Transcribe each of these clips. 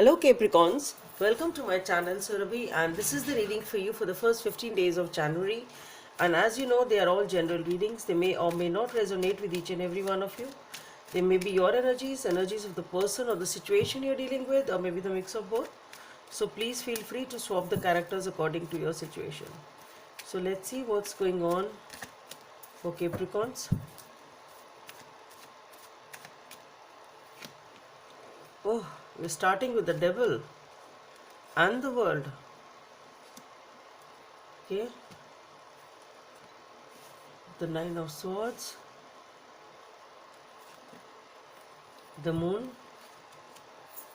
Hello Capricorns, welcome to my channel Surabhi, and this is the reading for you for the first 15 days of January. And as you know, they are all general readings. They may or may not resonate with each and every one of you. They may be your energies, energies of the person or the situation you're dealing with, or maybe the mix of both. So please feel free to swap the characters according to your situation. So let's see what's going on for Capricorns. Oh, we're starting with the devil and the world. Okay, the Nine of Swords, the Moon,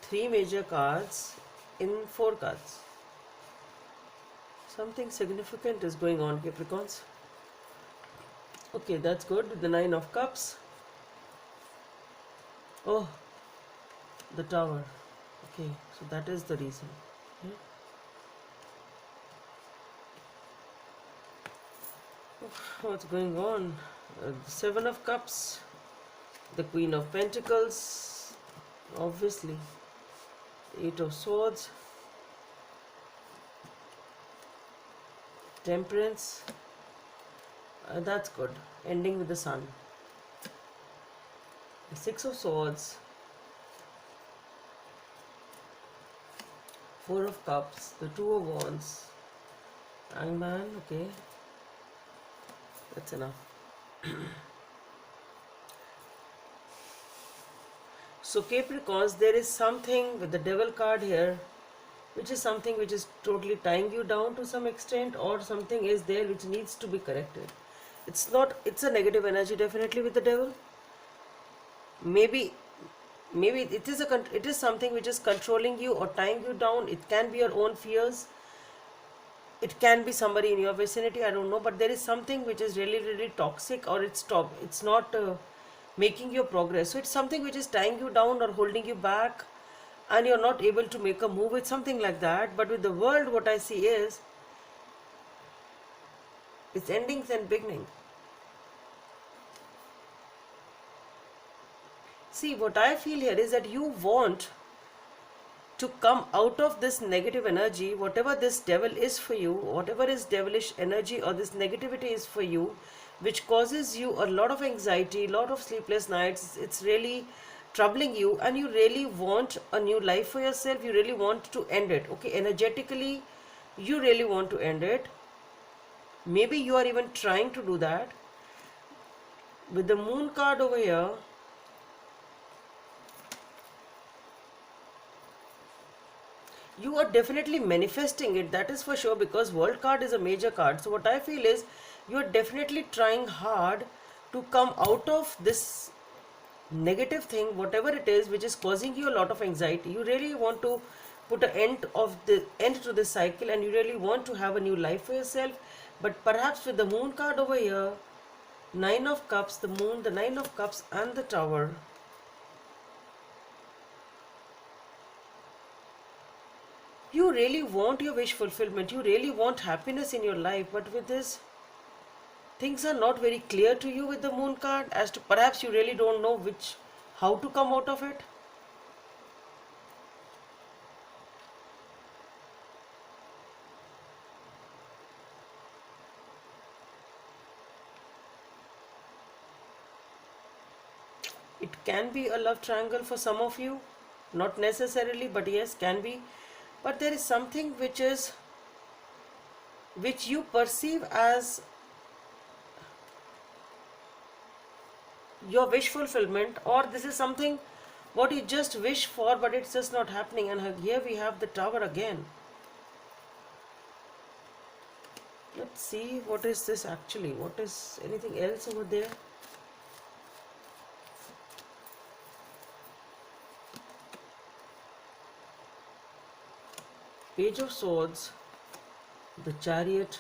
three major cards in four cards. Something significant is going on, Capricorns. Okay, that's good. With the Nine of Cups. Oh, the Tower. Okay, so that is the reason. Okay. What's going on? The Seven of Cups, the Queen of Pentacles, obviously, Eight of Swords, Temperance. That's good. Ending with the Sun. The Six of Swords, Four of Cups, the Two of Wands, Hangman. Okay, that's enough. So Capricorns, there is something with the Devil card here, which is something which is totally tying you down to some extent, or something is there which needs to be corrected. It's not, it's a negative energy definitely with the Devil. Maybe it is something which is controlling you or tying you down. It can be your own fears. It can be somebody in your vicinity, I don't know, but there is something which is really toxic, or it's not making your progress. So it's something which is tying you down or holding you back, and you're not able to make a move. It's something like that. But with the world, what I see is it's endings and beginning. See, what I feel here is that you want to come out of this negative energy, whatever this devil is for you, whatever is devilish energy or this negativity is for you, which causes you a lot of anxiety, a lot of sleepless nights. It's really troubling you, and you really want a new life for yourself. You really want to end it. Okay, energetically, you really want to end it. Maybe you are even trying to do that. With the Moon card over here, you are definitely manifesting it, that is for sure, because world card is a major card. So what I feel is you are definitely trying hard to come out of this negative thing, whatever it is, which is causing you a lot of anxiety. You really want to put an end to this cycle, and you really want to have a new life for yourself. But perhaps with the Moon card over here, Nine of Cups, the Moon, the Nine of Cups and the Tower, you really want your wish fulfillment. You really want happiness in your life. But with this, things are not very clear to you with the Moon card, as to perhaps you really don't know how to come out of it. It can be a love triangle for some of you, not necessarily, but yes, can be. But there is something which you perceive as your wish fulfillment, or this is something what you just wish for, but it's just not happening. And here we have the Tower again. Let's see, what is this actually? What is anything else over there? Page of Swords, the Chariot,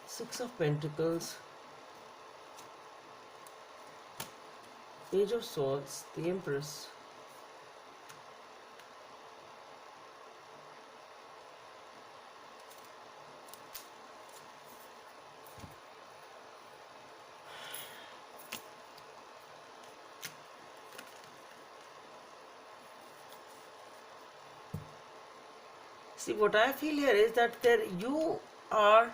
Six of Pentacles, Page of Swords, the Empress. See, what I feel here is that there you are,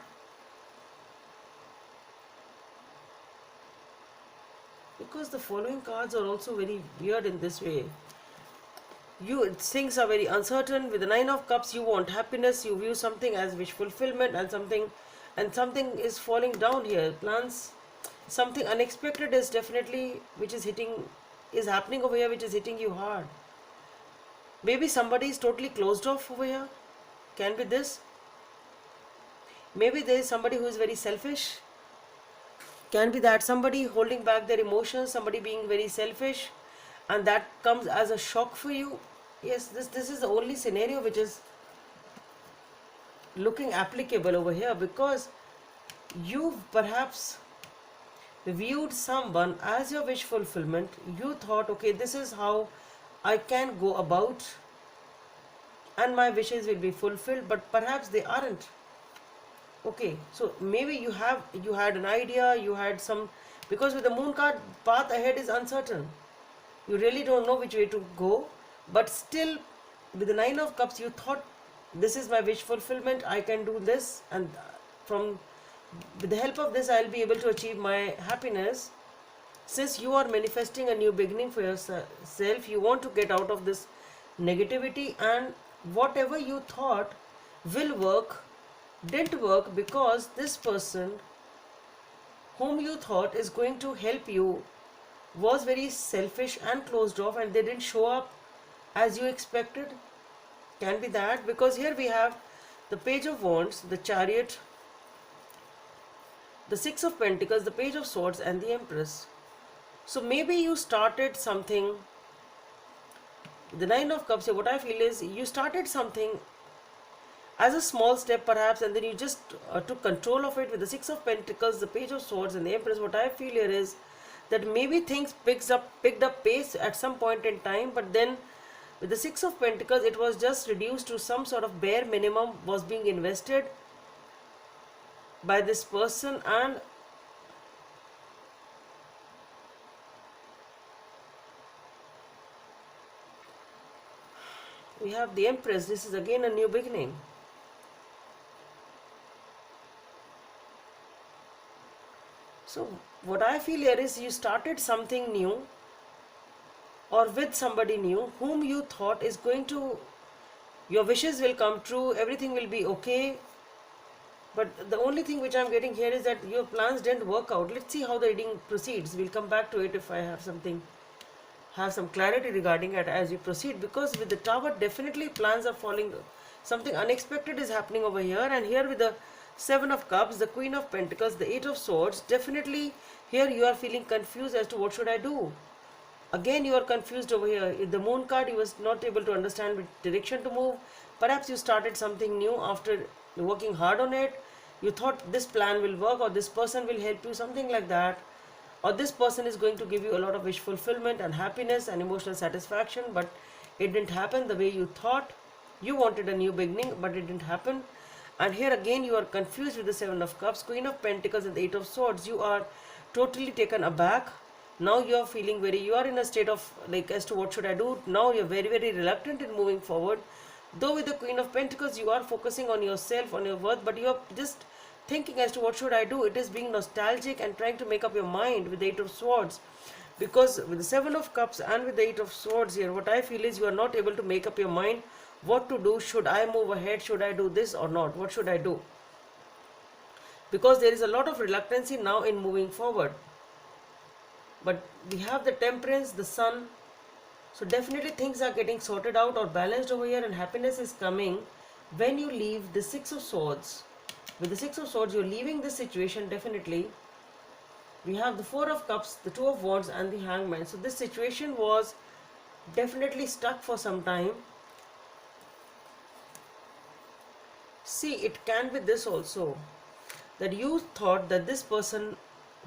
because the following cards are also very weird in this way. Things are very uncertain. With the Nine of Cups, you want happiness, you view something as wish fulfillment, and something is falling down here. Plans, something unexpected is definitely is happening over here, which is hitting you hard. Maybe somebody is totally closed off over here. Can be this. Maybe there is somebody who is very selfish. Can be that somebody holding back their emotions, somebody being very selfish, and that comes as a shock for you. Yes, this is the only scenario which is looking applicable over here, because you perhaps viewed someone as your wish fulfillment. You thought, okay, this is how I can go about and my wishes will be fulfilled, but perhaps they aren't. Okay, so maybe you had an idea, you had some, because with the moon card, path ahead is uncertain. You really don't know which way to go, but still with the Nine of Cups, you thought, this is my wish fulfillment, I can do this, and from with the help of this I'll be able to achieve my happiness. Since you are manifesting a new beginning for yourself, you want to get out of this negativity, and whatever you thought will work didn't work, because this person whom you thought is going to help you was very selfish and closed off, and they didn't show up as you expected. Can be that, because here we have the Page of Wands, the Chariot, the Six of Pentacles, the Page of Swords, and the Empress. So maybe you started something. The Nine of Cups here, what I feel is you started something as a small step perhaps, and then you just took control of it with the Six of Pentacles, the Page of Swords, and the Empress. What I feel here is that maybe things picked up pace at some point in time, but then with the Six of Pentacles, it was just reduced to some sort of bare minimum was being invested by this person, and we have the Empress. This is again a new beginning. So what I feel here is you started something new, or with somebody new whom you thought is going to, your wishes will come true, everything will be okay. But the only thing which I'm getting here is that your plans didn't work out. Let's see how the reading proceeds. We'll come back to it if I have some clarity regarding it as we proceed, because with the Tower, definitely plans are falling. Something unexpected is happening over here, and here with the Seven of Cups, the Queen of Pentacles, the Eight of Swords, definitely here you are feeling confused as to what should I do. Again, you are confused over here. In the Moon card, you was not able to understand which direction to move. Perhaps you started something new after working hard on it. You thought this plan will work, or this person will help you, something like that. Or this person is going to give you a lot of wish fulfillment and happiness and emotional satisfaction, but it didn't happen the way you thought. You wanted a new beginning, but it didn't happen. And here again you are confused with the Seven of Cups, Queen of Pentacles, and the Eight of Swords. You are totally taken aback. Now you are feeling you are in a state of like, as to what should I do. Now you are very, very reluctant in moving forward. Though with the Queen of Pentacles, you are focusing on yourself, on your worth, but you are just thinking as to what should I do. It is being nostalgic and trying to make up your mind with the Eight of Swords. Because with the Seven of Cups and with the Eight of Swords here, what I feel is you are not able to make up your mind what to do. Should I move ahead? Should I do this or not? What should I do? Because there is a lot of reluctancy now in moving forward. But we have the Temperance, the Sun. So definitely things are getting sorted out or balanced over here, and happiness is coming when you leave the Six of Swords. With the Six of Swords, you're leaving this situation definitely. We have the Four of Cups, the Two of Wands, and the Hangman. So this situation was definitely stuck for some time. See, it can be this also, that you thought that this person,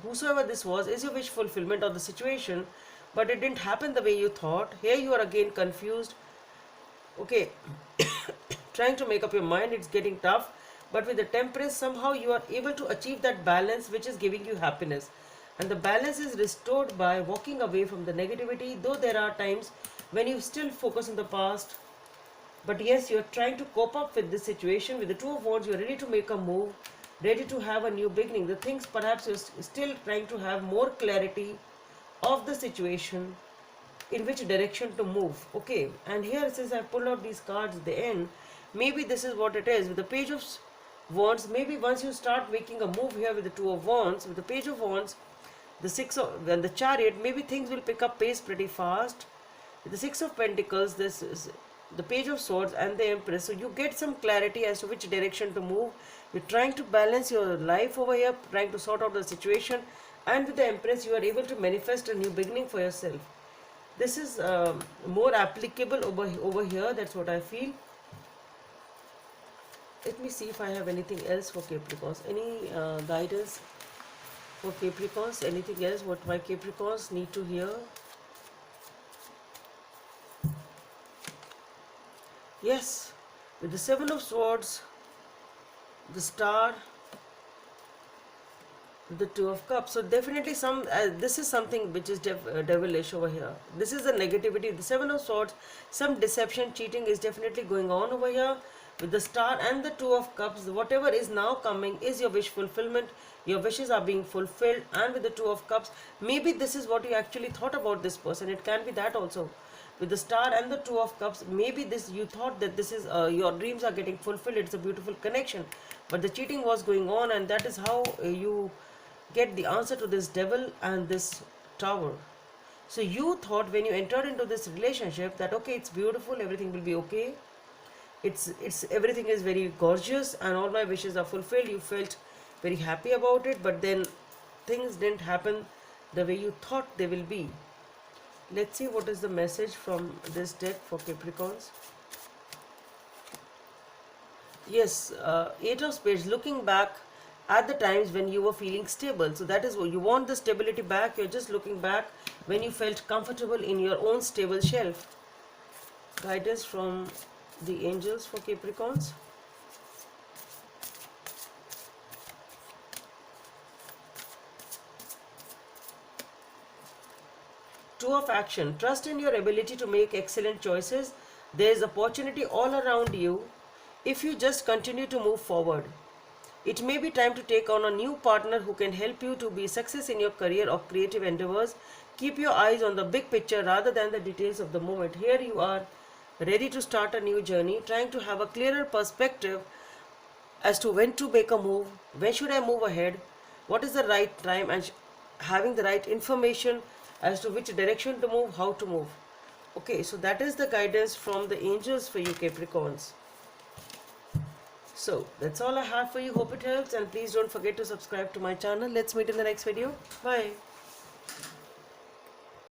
whosoever this was, is your wish fulfillment of the situation, but it didn't happen the way you thought. Here you are again confused. Okay, trying to make up your mind, it's getting tough. But with the Temperance, somehow you are able to achieve that balance which is giving you happiness. And the balance is restored by walking away from the negativity, though there are times when you still focus on the past. But yes, you're trying to cope up with this situation. With the Two of Wands, you're ready to make a move, ready to have a new beginning. The things perhaps you're still trying to have more clarity of the situation, in which direction to move. Okay, and here since I pulled out these cards at the end, maybe this is what it is. With the Page of Wands, maybe once you start making a move here with the Two of Wands, with the Page of Wands, the Six of, and the Chariot, maybe things will pick up pace pretty fast. With the Six of Pentacles, this is the Page of Swords and the Empress. So you get some clarity as to which direction to move. You're trying to balance your life over here, trying to sort out the situation, and with the Empress, you are able to manifest a new beginning for yourself. This is more applicable over here. That's what I feel. Let me see if I have anything else for Capricorns. Any guidance for Capricorns? Anything else what my Capricorns need to hear? Yes, with the Seven of Swords, the Star, the Two of Cups. So definitely this is something which is devilish over here. This is the negativity. The Seven of Swords, some deception, cheating is definitely going on over here. With the Star and the Two of Cups, whatever is now coming is your wish fulfillment. Your wishes are being fulfilled. And with the Two of Cups, maybe this is what you actually thought about this person. It can be that also. With the Star and the Two of Cups, maybe this you thought that this is your dreams are getting fulfilled. It's a beautiful connection. But the cheating was going on, and that is how you get the answer to this Devil and this Tower. So you thought when you entered into this relationship that okay, it's beautiful, everything will be okay. It's everything is very gorgeous and all my wishes are fulfilled. You felt very happy about it, but then things didn't happen the way you thought they will be. Let's see what is the message from this deck for Capricorns. Yes, Eight of Spades, looking back at the times when you were feeling stable. So that is what you want, the stability back. You're just looking back when you felt comfortable in your own stable shelf. Guidance from the angels for Capricorns. Two of Action. Trust in your ability to make excellent choices. There is opportunity all around you if you just continue to move forward. It may be time to take on a new partner who can help you to be success in your career or creative endeavors. Keep your eyes on the big picture rather than the details of the moment. Here you are, ready to start a new journey, trying to have a clearer perspective as to when to make a move, when should I move ahead, what is the right time, and having the right information as to which direction to move, how to move. Okay, so that is the guidance from the angels for you Capricorns. So that's all I have for you. Hope it helps, and please don't forget to subscribe to my channel. Let's meet in the next video. Bye.